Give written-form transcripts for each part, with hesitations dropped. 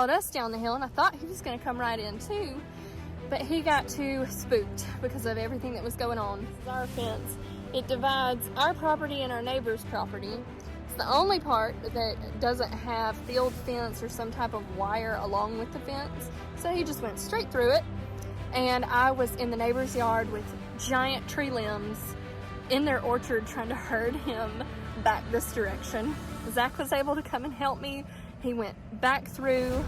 followed us down the hill, and I thought he was gonna come right in too, but he got too spooked because of everything that was going on. This is our fence. It divides our property and our neighbor's property. It's the only part that doesn't have field fence or some type of wire along with the fence. So he just went straight through it. And I was in the neighbor's yard with giant tree limbs in their orchard trying to herd him back this direction. Zach was able to come and help me. He went back through.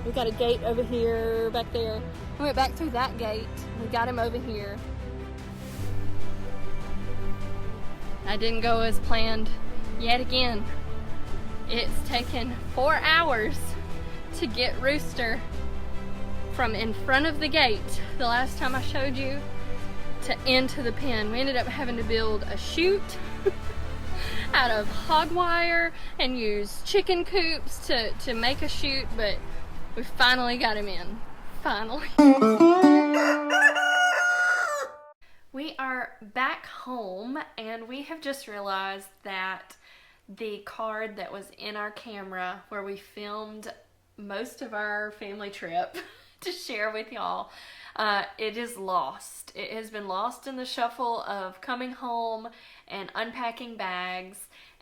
We got a gate over here, back there. We went back through that gate. We got him over here. I didn't go as planned yet again. It's taken 4 hours to get Rooster from in front of the gate, the last time I showed you, to into the pen. We ended up having to build a chute out of hog wire and use chicken coops to make a chute, but we finally got him in. Finally. We are back home, and we have just realized that the card that was in our camera where we filmed most of our family trip to share with y'all, it is lost. It has been lost in the shuffle of coming home and unpacking bags,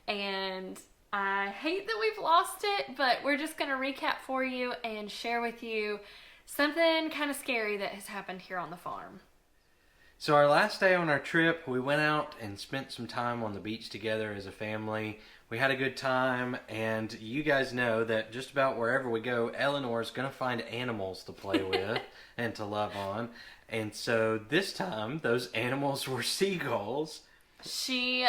and I hate that we've lost it, but we're just going to recap for you and share with you something kind of scary that has happened here on the farm. So our last day on our trip, we went out and spent some time on the beach together as a family. We had a good time, and you guys know that just about wherever we go, Eleanor's going to find animals to play with and to love on. And so this time, those animals were seagulls. She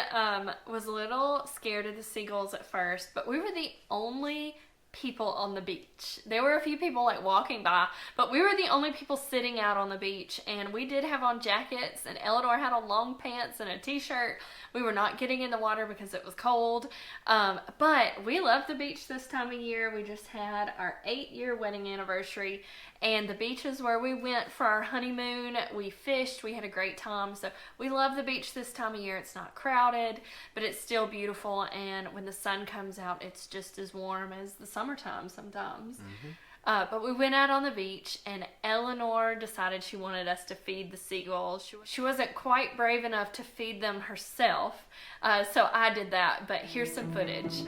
was a little scared of the seagulls at first, but we were the only people on the beach. There were a few people like walking by, but we were the only people sitting out on the beach, and we did have on jackets, and Eleanor had on long pants and a t-shirt. We were not getting in the water because it was cold, but we love the beach this time of year. We just had our 8-year wedding anniversary, and the beach is where we went for our honeymoon. We fished, we had a great time, so we love the beach this time of year. It's not crowded, but it's still beautiful, and when the sun comes out, it's just as warm as the summertime sometimes. But we went out on the beach, and Eleanor decided she wanted us to feed the seagulls. She wasn't quite brave enough to feed them herself, so I did that, but here's some footage.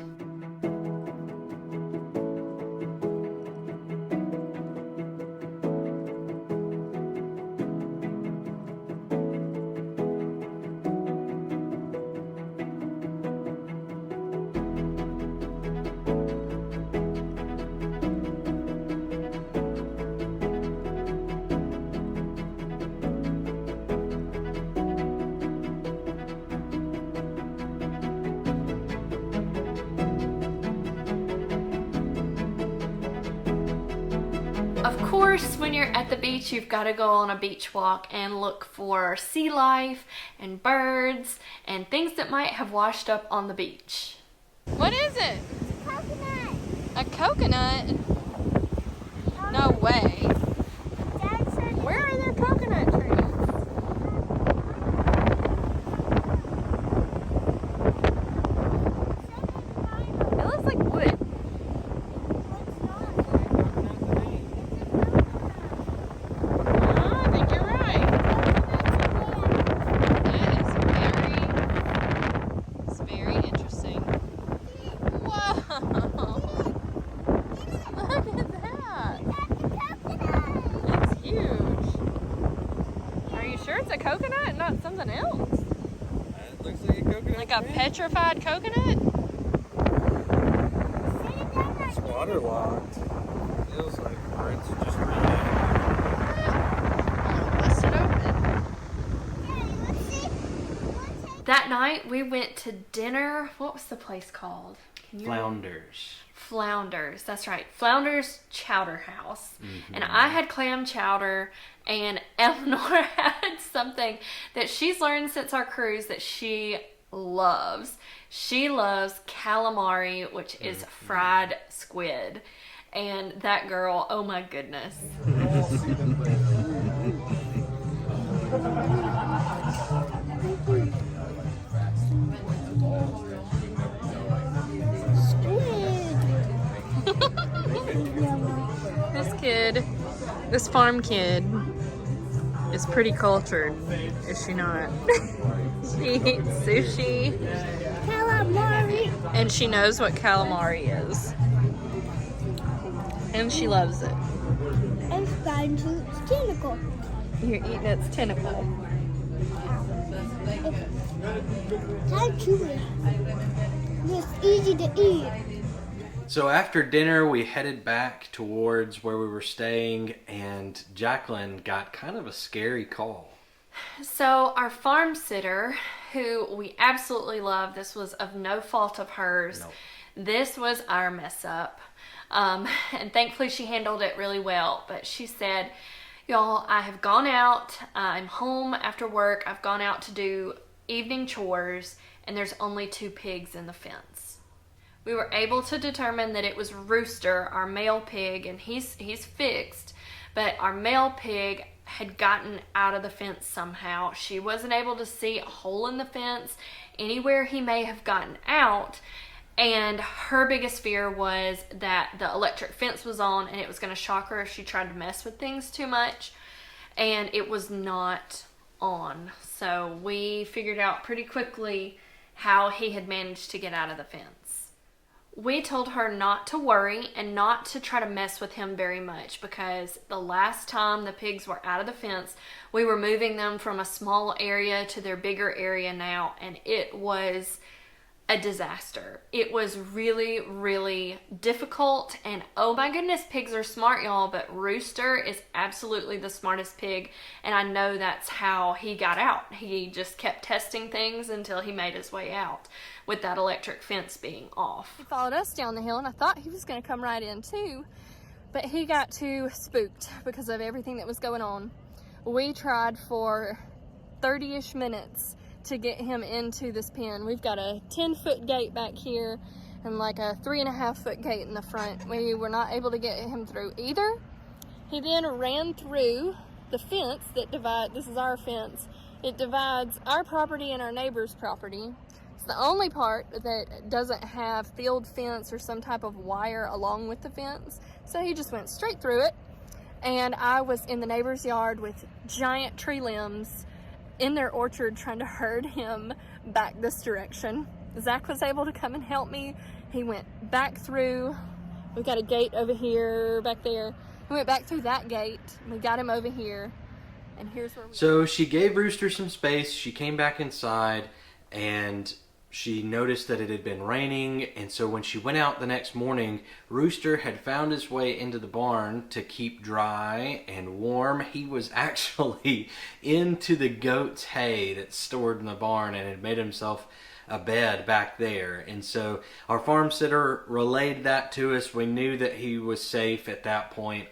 Of course, when you're at the beach, you've got to go on a beach walk and look for sea life and birds and things that might have washed up on the beach. What is it? It's a coconut. A coconut? No way. Dad said Where are there coconut trees? It looks like wood. I think you're right. It's very interesting. Whoa! Look at that. It's huge. Are you sure it's a coconut and not something else? It looks like a coconut. Like a petrified coconut? It's waterlogged. Feels like it's just Bust it open. That night we went to dinner. What was the place called? Can you Flounders. Flounders, that's right. Flounders Chowder House. And I had clam chowder, and Eleanor had something that she's learned since our cruise that she loves. She loves calamari, which is fried squid. And that girl, oh my goodness. farm kid is pretty cultured, is she not? She eats sushi. Calamari. And she knows what calamari is. And she loves it. And flying to its tentacle. You're eating its tentacle. Can't chew it. It's easy to eat. So after dinner, we headed back towards where we were staying, and Jacqueline got kind of a scary call. So our farm sitter, who we absolutely love, this was of no fault of hers. Nope. This was our mess up. And thankfully she handled it really well. But she said, y'all, I have gone out. I'm home after work. I've gone out to do evening chores, and there's only 2 pigs in the fence. We were able to determine that it was Rooster, our male pig, and he's fixed, but our male pig had gotten out of the fence somehow. She wasn't able to see a hole in the fence anywhere he may have gotten out, and her biggest fear was that the electric fence was on and it was going to shock her if she tried to mess with things too much, and it was not on. So we figured out pretty quickly how he had managed to get out of the fence. We told her not to worry and not to try to mess with him very much, because the last time the pigs were out of the fence, we were moving them from a small area to their bigger area now, and it was a disaster. It was really, really difficult, and oh my goodness, pigs are smart, y'all, but Rooster is absolutely the smartest pig, and I know that's how he got out. He just kept testing things until he made his way out, with that electric fence being off. He followed us down the hill, and I thought he was going to come right in too, but he got too spooked because of everything that was going on. We tried for 30-ish minutes to get him into this pen. We've got a 10-foot gate back here and like a 3.5-foot gate in the front. We were not able to get him through either. He then ran through the fence that this is our fence. It divides our property and our neighbor's property. It's the only part that doesn't have field fence or some type of wire along with the fence. So he just went straight through it. And I was in the neighbor's yard with giant tree limbs in their orchard trying to herd him back this direction. Zach was able to come and help me. He went back through. We've got a gate over here, back there. We went back through that gate. We got him over here. And here's where we So she gave Rooster some space. She came back inside, and she noticed that it had been raining, and so when she went out the next morning, Rooster had found his way into the barn to keep dry and warm. He was actually into the goat's hay that's stored in the barn and had made himself a bed back there. And so our farm sitter relayed that to us. We knew that he was safe at that point.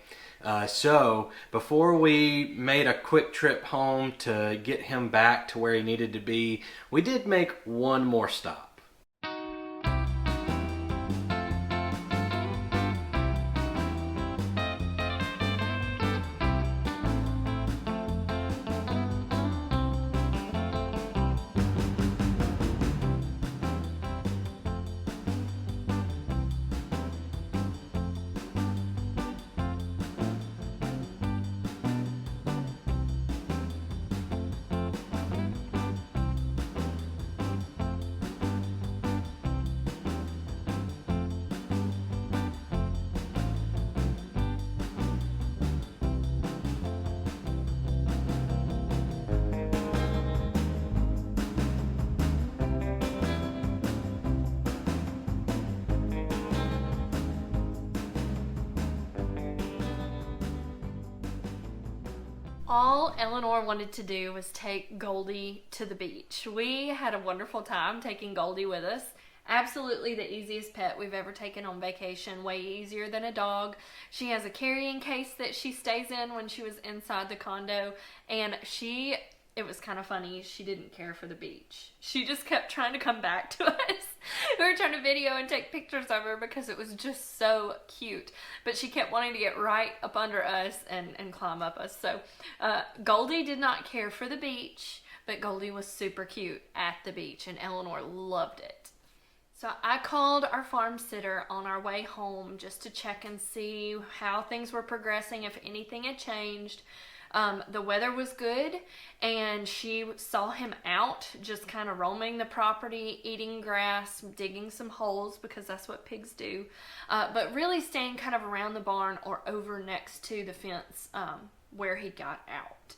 So before we made a quick trip home to get him back to where he needed to be, we did make one more stop. All Eleanor wanted to do was take Goldie to the beach. We had a wonderful time taking Goldie with us. Absolutely the easiest pet we've ever taken on vacation, way easier than a dog. She has a carrying case that she stays in when she was inside the condo, and it was kind of funny, she didn't care for the beach. She just kept trying to come back to us. We were trying to video and take pictures of her because it was just so cute. But she kept wanting to get right up under us and climb up us. So Goldie did not care for the beach, but Goldie was super cute at the beach, and Eleanor loved it. So I called our farm sitter on our way home just to check and see how things were progressing, if anything had changed. The weather was good, and she saw him out just kind of roaming the property, eating grass, digging some holes because that's what pigs do, but really staying kind of around the barn or over next to the fence where he got out.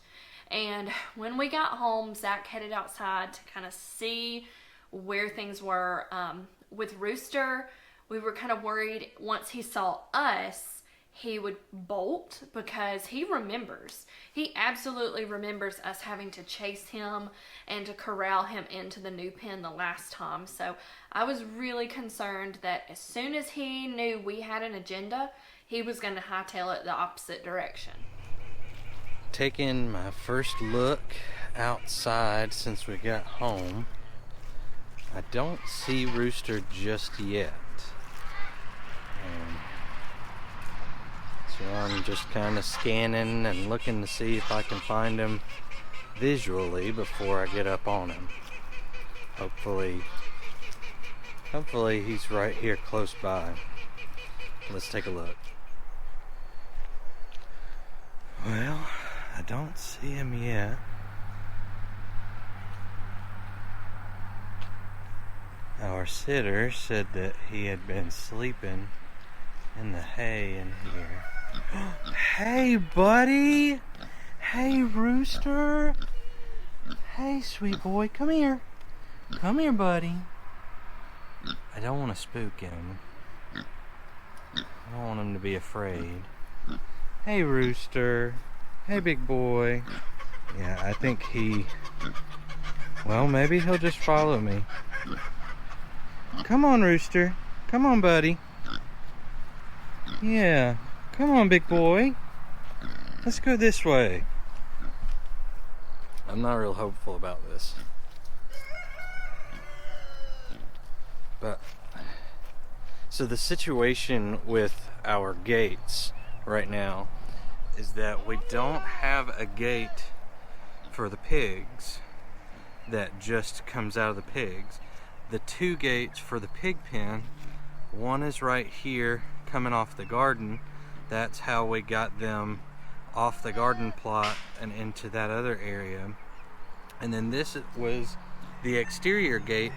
And when we got home, Zach headed outside to kind of see where things were. With Rooster, we were kind of worried once he saw us, he would bolt because he remembers. He absolutely remembers us having to chase him and to corral him into the new pen the last time. So I was really concerned that as soon as he knew we had an agenda, he was going to hightail it the opposite direction. Taking my first look outside since we got home. I don't see Rooster just yet. So I'm just kind of scanning and looking to see if I can find him visually before I get up on him. Hopefully he's right here close by. Let's take a look. Well, I don't see him yet. Our sitter said that he had been sleeping in the hay in here. Hey, buddy! Hey, Rooster! Hey, sweet boy, come here. Come here, buddy. I don't want to spook him. I don't want him to be afraid. Hey, Rooster. Hey, big boy. Yeah, I think well, maybe he'll just follow me. Come on, Rooster. Come on, buddy. Yeah. Come on, big boy. Let's go this way. I'm not real hopeful about this. But, so the situation with our gates right now is that we don't have a gate for the pigs that just comes out of the pigs. The two gates for the pig pen, one is right here coming off the garden. That's how we got them off the garden plot and into that other area. And then this was the exterior gate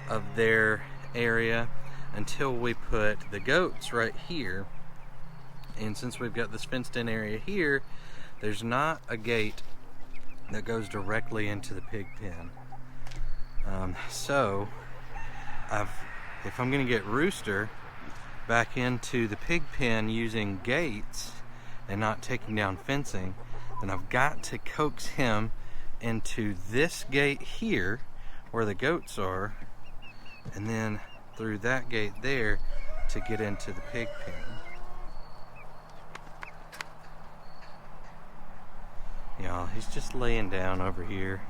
of their area until we put the goats right here. And since we've got this fenced in area here, there's not a gate that goes directly into the pig pen. So if I'm gonna get Rooster back into the pig pen using gates and not taking down fencing, then I've got to coax him into this gate here where the goats are, and then through that gate there to get into the pig pen. Y'all, he's just laying down over here.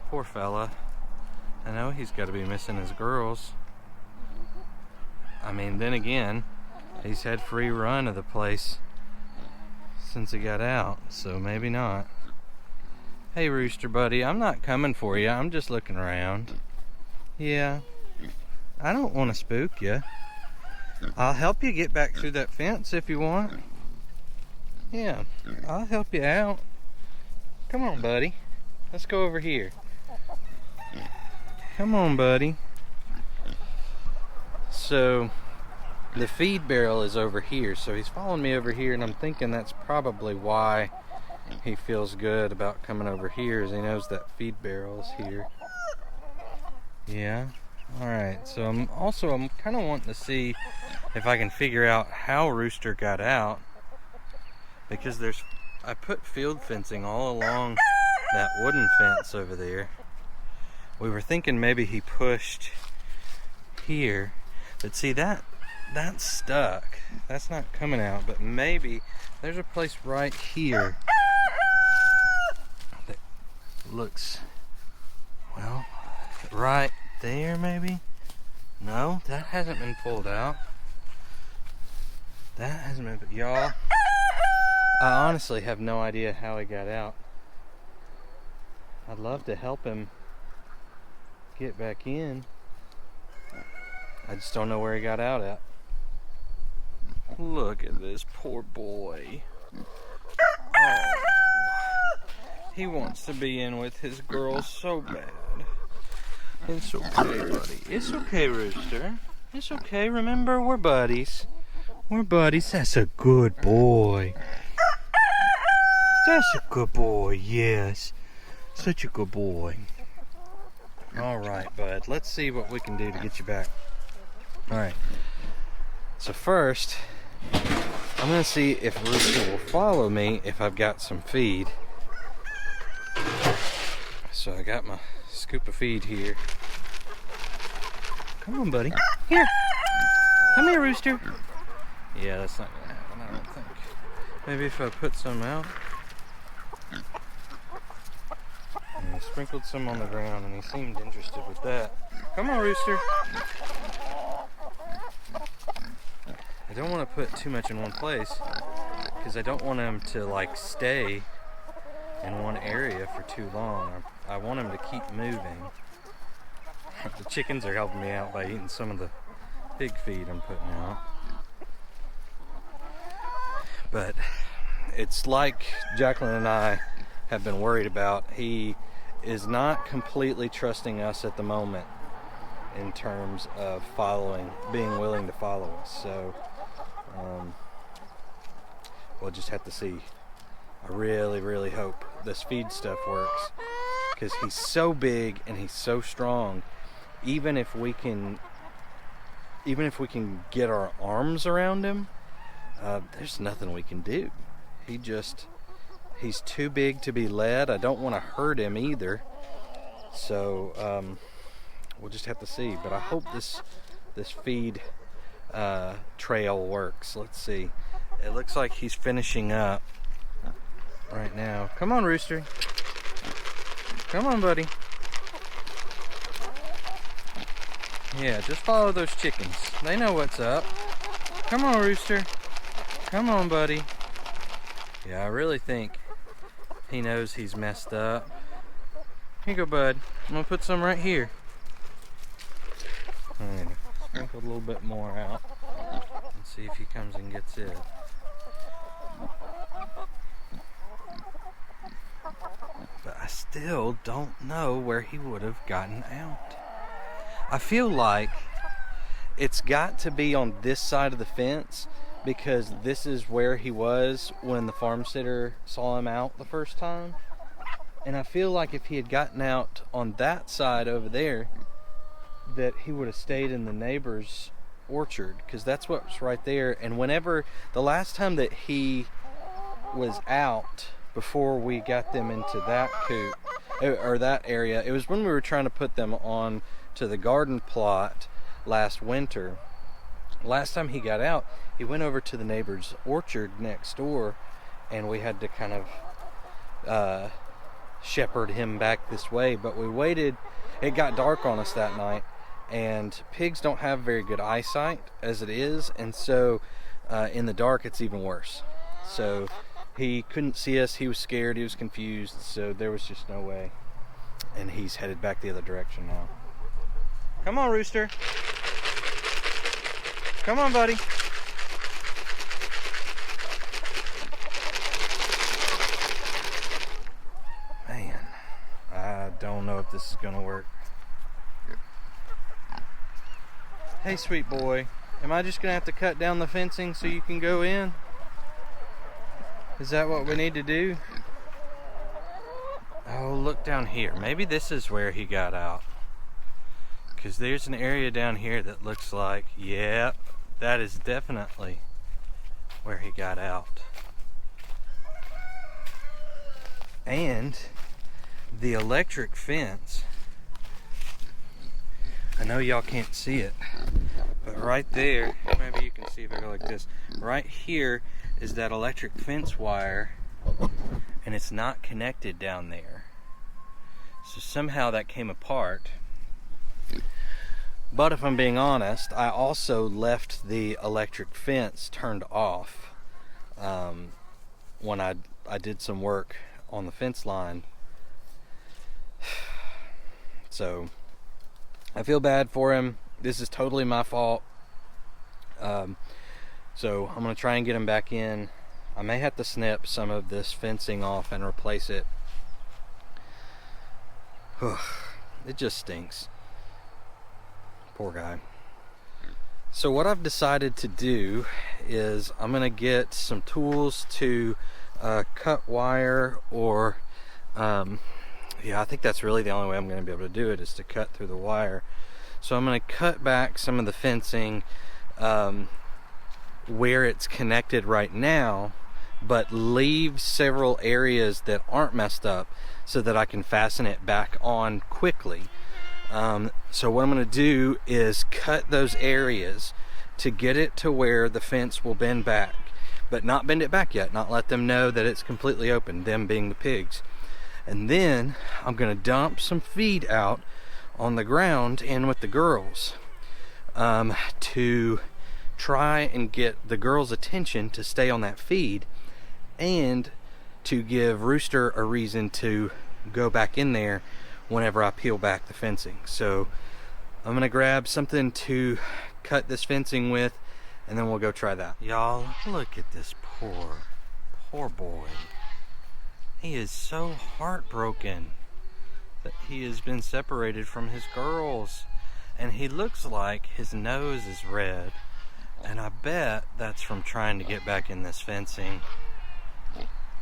Poor fella. I know he's got to be missing his girls. I mean, then again, he's had free run of the place since he got out, so maybe not. Hey, Rooster buddy, I'm not coming for you. I'm just looking around. Yeah, I don't want to spook you. I'll help you get back through that fence if you want. Yeah, I'll help you out. Come on, buddy. Let's go over here. Come on, buddy. So the feed barrel is over here, so he's following me over here, and I'm thinking that's probably why he feels good about coming over here, is he knows that feed barrel is here. Yeah. Alright, so I'm kind of wanting to see if I can figure out how Rooster got out, because I put field fencing all along that wooden fence over there. We were thinking maybe he pushed here, but see that's stuck. That's not coming out, but maybe there's a place right here that looks, well, right there maybe? No, that hasn't been pulled out. That hasn't been, y'all, I honestly have no idea how he got out. I'd love to help him get back in. I just don't know where he got out at. Look at this poor boy. Oh, he wants to be in with his girl so bad. It's okay, buddy. It's okay, Rooster. It's okay. Remember, we're buddies. We're buddies. That's a good boy. That's a good boy, yes. Such a good boy. All right, bud. Let's see what we can do to get you back. All right. So first, I'm going to see if Rooster will follow me if I've got some feed. So I got my scoop of feed here. Come on, buddy. Here. Come here, Rooster. Yeah, that's not going to happen, I don't think. Maybe if I put some out. And I sprinkled some on the ground, and he seemed interested with that. Come on, Rooster. I don't want to put too much in one place because I don't want him to like stay in one area for too long. I want him to keep moving. The chickens are helping me out by eating some of the pig feed I'm putting out. But it's like Jacqueline and I have been worried about. He is not completely trusting us at the moment in terms of being willing to follow us. So we'll just have to see. I really, really hope this feed stuff works because he's so big and he's so strong. Even if we can get our arms around him, there's nothing we can do. He's too big to be led. I don't want to hurt him either. So we'll just have to see. But I hope this feed trail works. Let's see. It looks like he's finishing up right now. Come on, Rooster. Come on, buddy. Yeah, just follow those chickens. They know what's up. Come on, Rooster. Come on, buddy. Yeah, I really think he knows he's messed up. Here you go, bud. I'm gonna put some right here. Sprinkle a little bit more out and see if he comes and gets it. But I still don't know where he would have gotten out. I feel like it's got to be on this side of the fence because this is where he was when the farm sitter saw him out the first time. And I feel like if he had gotten out on that side over there, that he would have stayed in the neighbor's orchard because that's what's right there. And whenever the last time that he was out before we got them into that coop or that area, it was when we were trying to put them on to the garden plot last winter. Last time he got out, he went over to the neighbor's orchard next door, and we had to kind of shepherd him back this way. But we waited. It got dark on us that night, and pigs don't have very good eyesight as it is, and so in the dark it's even worse. So he couldn't see us. He was scared. He was confused. So there was just no way, and he's headed back the other direction now. Come on, Rooster. Come on, buddy. Man, I don't know if this is gonna work. Hey, sweet boy. Am I just gonna have to cut down the fencing so you can go in? Is that what we need to do? Oh, look down here. Maybe this is where he got out. Because there's an area down here that looks like, yeah, that is definitely where he got out. And the electric fence, I know y'all can't see it, but right there, maybe you can see if I go like this, right here is that electric fence wire, and it's not connected down there. So somehow that came apart. But if I'm being honest, I also left the electric fence turned off when I did some work on the fence line. So I feel bad for him. This is totally my fault. So I'm gonna try and get them back in. I may have to snip some of this fencing off and replace it. It just stinks. Poor guy. So what I've decided to do is I'm gonna get some tools to cut wire, or yeah, I think that's really the only way I'm gonna be able to do it, is to cut through the wire. So I'm gonna cut back some of the fencing where it's connected right now, but leave several areas that aren't messed up so that I can fasten it back on quickly. So what I'm going to do is cut those areas to get it to where the fence will bend back, but not bend it back yet, not let them know that it's completely open, them being the pigs. And then I'm going to dump some feed out on the ground in with the girls to try and get the girls' attention to stay on that feed, and to give Rooster a reason to go back in there whenever I peel back the fencing. So I'm gonna grab something to cut this fencing with, and then we'll go try that. Y'all, look at this poor boy. He is so heartbroken that he has been separated from his girls, and he looks like his nose is red, and I bet that's from trying to get back in this fencing.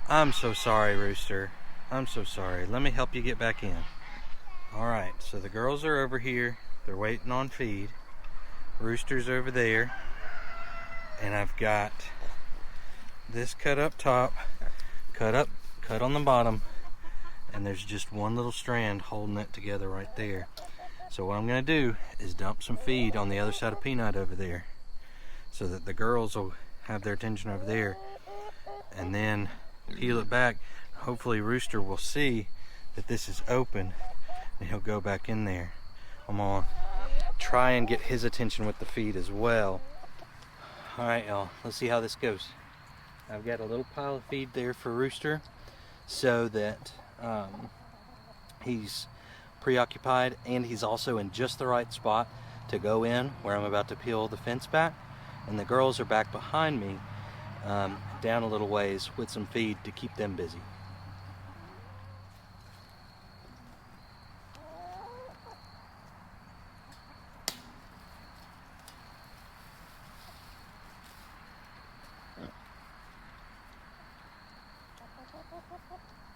I'm so sorry, Rooster. I'm so sorry. Let me help you get back in. Alright, so the girls are over here. They're waiting on feed. Rooster's over there. And I've got this cut up top, cut on the bottom, and there's just one little strand holding it together right there. So what I'm going to do is dump some feed on the other side of Peanut over there, so that the girls will have their attention over there, and then peel it back. Hopefully Rooster will see that this is open and he'll go back in there. I'm gonna try and get his attention with the feed as well. Alright y'all, let's see how this goes. I've got a little pile of feed there for Rooster so that he's preoccupied, and he's also in just the right spot to go in where I'm about to peel the fence back. And the girls are back behind me, down a little ways with some feed to keep them busy.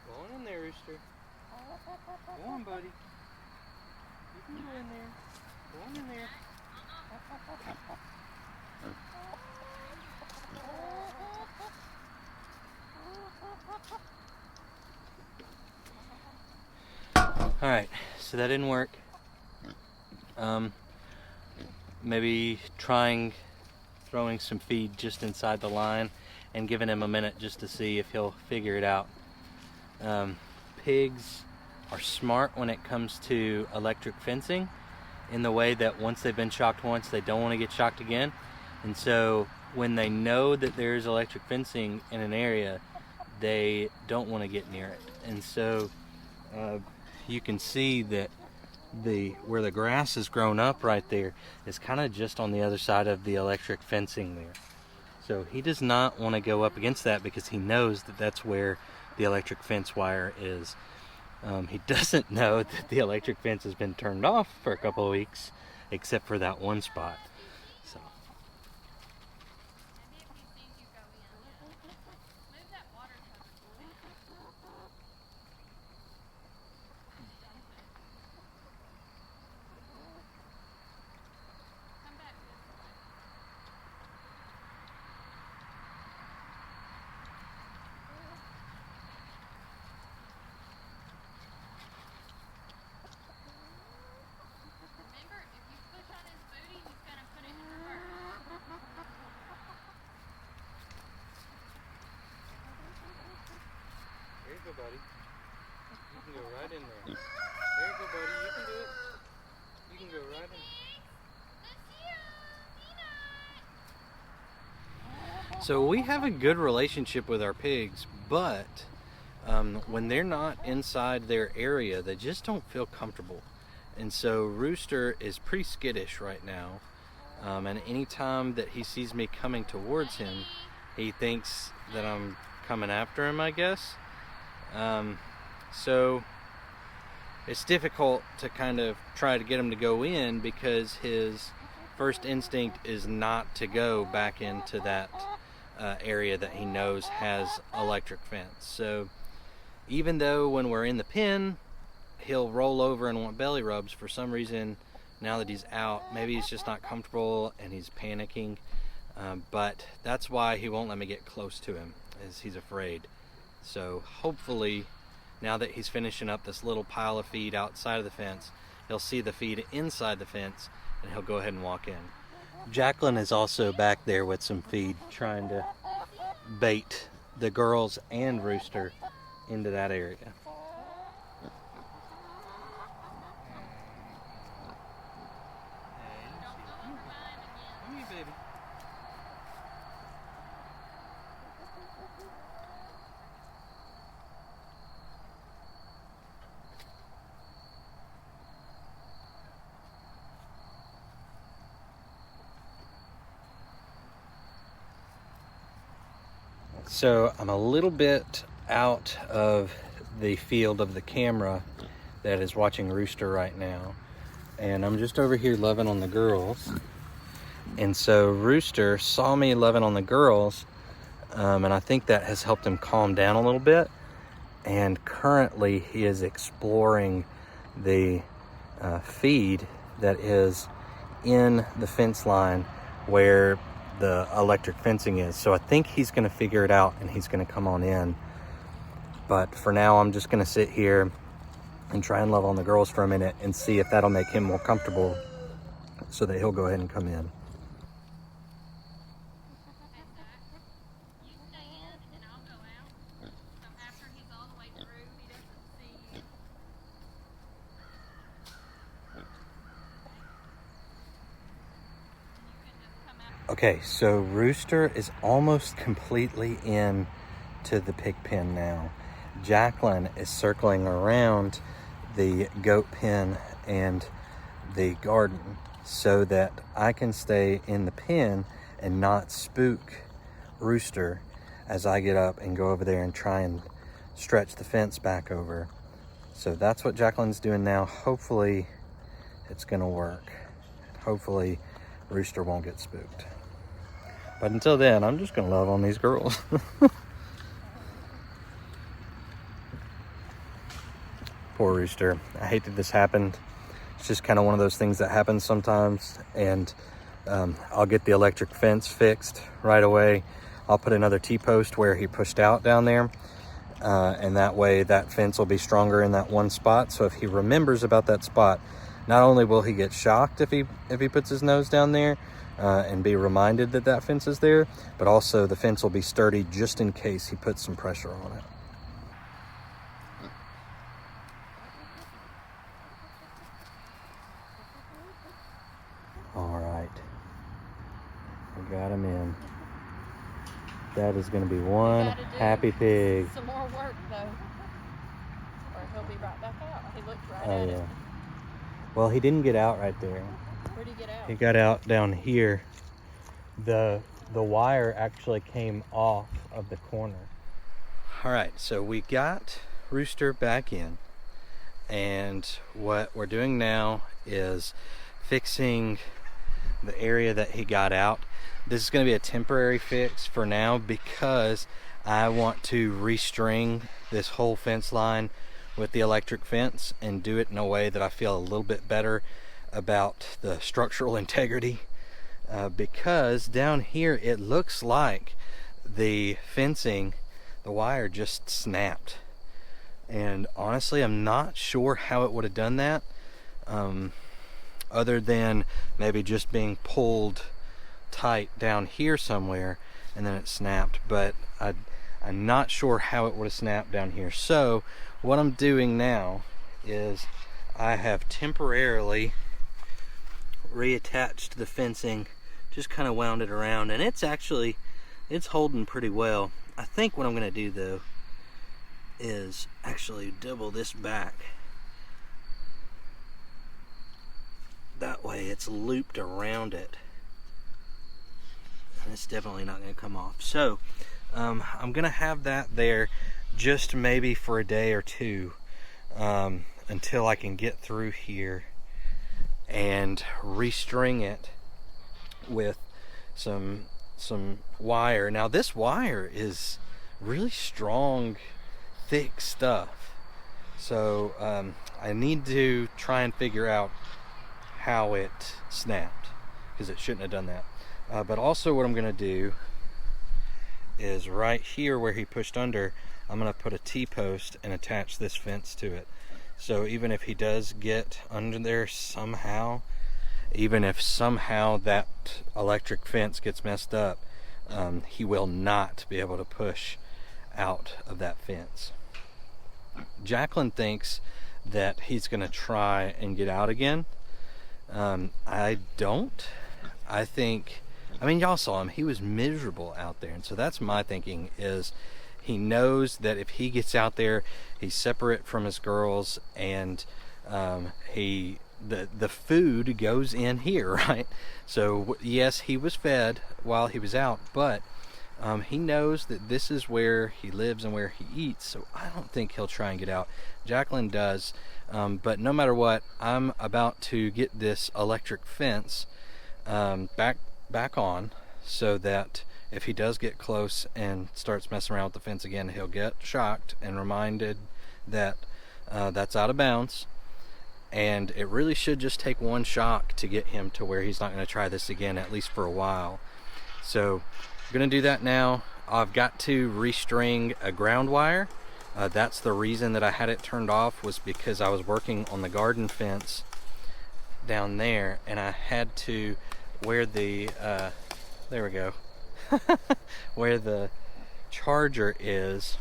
Go on in there, Rooster. Go on, buddy. You can go in there. Go on in there. Alright, so that didn't work. Maybe throwing some feed just inside the line and giving him a minute just to see if he'll figure it out. Pigs are smart when it comes to electric fencing, in the way that once they've been shocked once, they don't want to get shocked again. And so when they know that there's electric fencing in an area, they don't want to get near it. And so you can see that where the grass has grown up right there is kind of just on the other side of the electric fencing there. So he does not want to go up against that because he knows that that's where the electric fence wire is. He doesn't know that the electric fence has been turned off for a couple of weeks, except for that one spot. So. There you go, buddy. You can go right in there. There you go, buddy. You can do it. You can go right in. So we have a good relationship with our pigs, but when they're not inside their area, they just don't feel comfortable. And so Rooster is pretty skittish right now. And anytime that he sees me coming towards him, he thinks that I'm coming after him, I guess. So it's difficult to kind of try to get him to go in because his first instinct is not to go back into that area that he knows has electric fence. So even though when we're in the pen, he'll roll over and want belly rubs, for some reason, now that he's out, maybe he's just not comfortable and he's panicking. But that's why he won't let me get close to him, is he's afraid. So hopefully, now that he's finishing up this little pile of feed outside of the fence, he'll see the feed inside the fence and he'll go ahead and walk in. Jacqueline is also back there with some feed, trying to bait the girls and Rooster into that area. Come here, baby. So I'm a little bit out of the field of the camera that is watching Rooster right now, and I'm just over here loving on the girls. And so Rooster saw me loving on the girls, and I think that has helped him calm down a little bit. And currently he is exploring the feed that is in the fence line where the electric fencing is. So I think he's going to figure it out and he's going to come on in. But for now, I'm just going to sit here and try and love on the girls for a minute and see if that'll make him more comfortable so that he'll go ahead and come in. Okay, so Rooster is almost completely in to the pig pen now. Jacqueline is circling around the goat pen and the garden so that I can stay in the pen and not spook Rooster as I get up and go over there and try and stretch the fence back over. So that's what Jacqueline's doing now. Hopefully it's gonna work. Hopefully Rooster won't get spooked. But until then, I'm just gonna love on these girls. Poor Rooster. I hate that this happened. It's just kind of one of those things that happens sometimes. And I'll get the electric fence fixed right away. I'll put another T-post where he pushed out down there. And that way that fence will be stronger in that one spot. So if he remembers about that spot, not only will he get shocked if he puts his nose down there, and be reminded that that fence is there, but also the fence will be sturdy just in case he puts some pressure on it. All right, we got him in. That is going to be one happy pig. Some more work though, or he'll be right back out. He looked right Oh at yeah. it. Well, he didn't get out right there. Where'd he get out? He got out down here. The wire actually came off of the corner. All right, so we got Rooster back in, and what we're doing now is fixing the area that he got out. This is going to be a temporary fix for now because I want to restring this whole fence line with the electric fence and do it in a way that I feel a little bit better about the structural integrity, because down here it looks like the fencing, the wire just snapped, and honestly I'm not sure how it would have done that, other than maybe just being pulled tight down here somewhere and then it snapped. But I'm not sure how it would have snapped down here. So what I'm doing now is I have temporarily reattached the fencing, just kind of wound it around, and it's holding pretty well. I think what I'm going to do though is actually double this back that way it's looped around it. And it's definitely not going to come off. So I'm going to have that there just maybe for a day or two until I can get through here and restring it with some wire. Now this wire is really strong, thick stuff. So I need to try and figure out how it snapped, because it shouldn't have done that. But also what I'm going to do is right here where he pushed under, I'm going to put a T-post and attach this fence to it. So even if he does get under there somehow, even if somehow that electric fence gets messed up, he will not be able to push out of that fence. Jacqueline thinks that he's going to try and get out again. I don't. I mean, y'all saw him. He was miserable out there. And so that's my thinking, is he knows that if he gets out there, he's separate from his girls, and the food goes in here, right? So yes, he was fed while he was out, but he knows that this is where he lives and where he eats. So I don't think he'll try and get out. Jacqueline does, but no matter what, I'm about to get this electric fence back on, so that if he does get close and starts messing around with the fence again, he'll get shocked and reminded that that's out of bounds. And it really should just take one shock to get him to where he's not going to try this again, at least for a while. So I'm going to do that now. I've got to restring a ground wire. That's the reason that I had it turned off, was because I was working on the garden fence down there, and I had to, where the there we go where the charger is,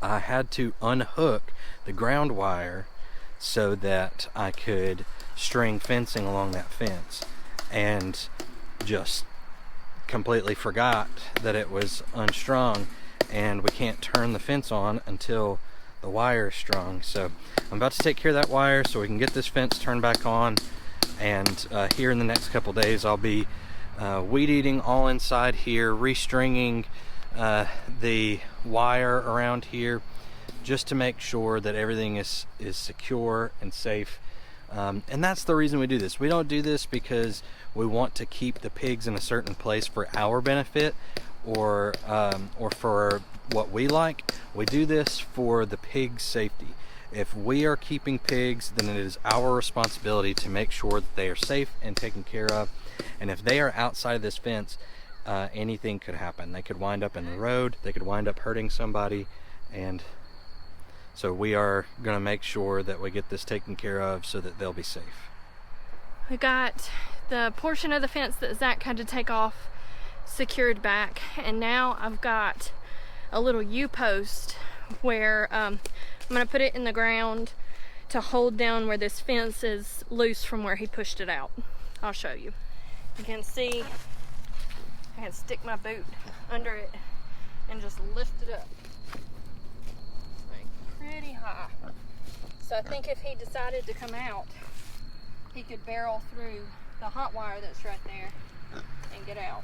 I had to unhook the ground wire so that I could string fencing along that fence, and just completely forgot that it was unstrung, and we can't turn the fence on until the wire is strung. So I'm about to take care of that wire so we can get this fence turned back on, and here in the next couple days I'll be weed eating all inside here, restringing the wire around here, just to make sure that everything is secure and safe. And that's the reason we do this. We don't do this because we want to keep the pigs in a certain place for our benefit, or for what we like. We do this for the pigs' safety. If we are keeping pigs, then it is our responsibility to make sure that they are safe and taken care of. And if they are outside of this fence, anything could happen. They could wind up in the road, they could wind up hurting somebody, and so we are going to make sure that we get this taken care of so that they'll be safe. We got the portion of the fence that Zach had to take off secured back, and now I've got a little U-post where I'm going to put it in the ground to hold down where this fence is loose from where he pushed it out. I'll show you. You can see I can stick my boot under it and just lift it up. Like pretty high. So I think if he decided to come out, he could barrel through the hot wire that's right there and get out.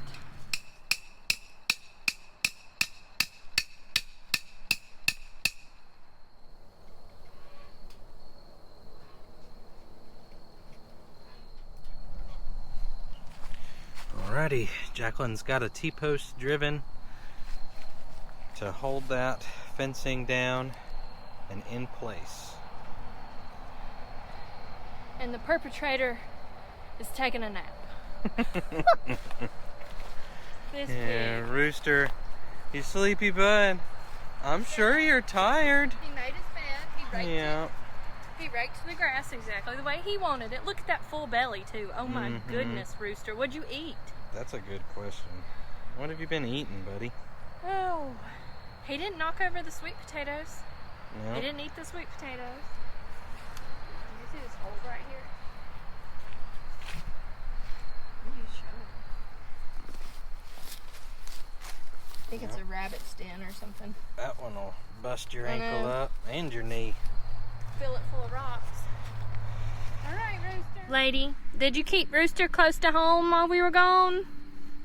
Alrighty, Jacqueline's got a T-post driven to hold that fencing down and in place. And the perpetrator is taking a nap. This Yeah, pig. Rooster, you sleepy bud? I'm sure you're tired. He made his bed. He raked Yeah. it. He raked the grass exactly the way he wanted it. Look at that full belly too. Oh my goodness, Rooster. What'd you eat? That's a good question. What have you been eating, buddy? Oh, he didn't knock over the sweet potatoes. No. He didn't eat the sweet potatoes. You see this hole right here? Let me show you. I think it's a rabbit's den or something. That one will bust your I ankle know. up and your knee. Fill it full of rocks. All right, Rooster. Lady, did you keep Rooster close to home while we were gone?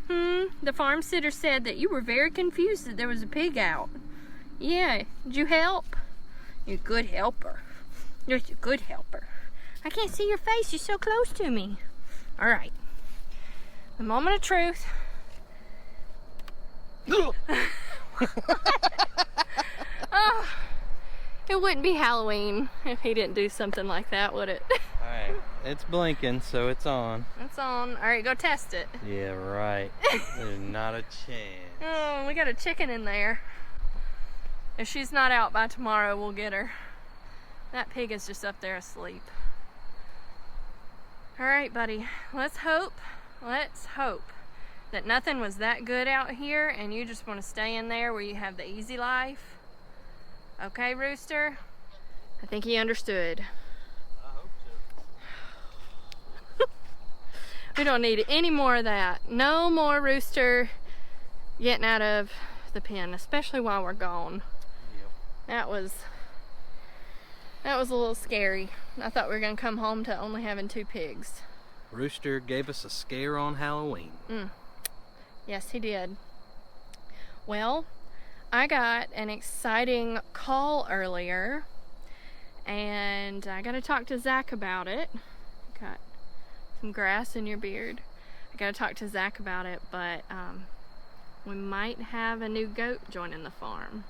The farm sitter said that you were very confused that there was a pig out. Yeah, did you help? You're a good helper. You're a good helper. I can't see your face, you're so close to me. All right. The moment of truth. Oh, it wouldn't be Halloween if he didn't do something like that, would it? Alright, it's blinking, so it's on. It's on. All right, go test it. Yeah, right. There's not a chance. Oh, we got a chicken in there. If she's not out by tomorrow, we'll get her. That pig is just up there asleep. All right, buddy. Let's hope that nothing was that good out here and you just want to stay in there where you have the easy life. Okay, Rooster? I think he understood. I hope so. We don't need any more of that. No more Rooster getting out of the pen, especially while we're gone. Yep. That was a little scary. I thought we were gonna come home to only having 2 pigs. Rooster gave us a scare on Halloween. Yes, he did. Well, I got an exciting call earlier, and I got to talk to Zach about it. Got some grass in your beard. I got to talk to Zach about it, but we might have a new goat joining the farm.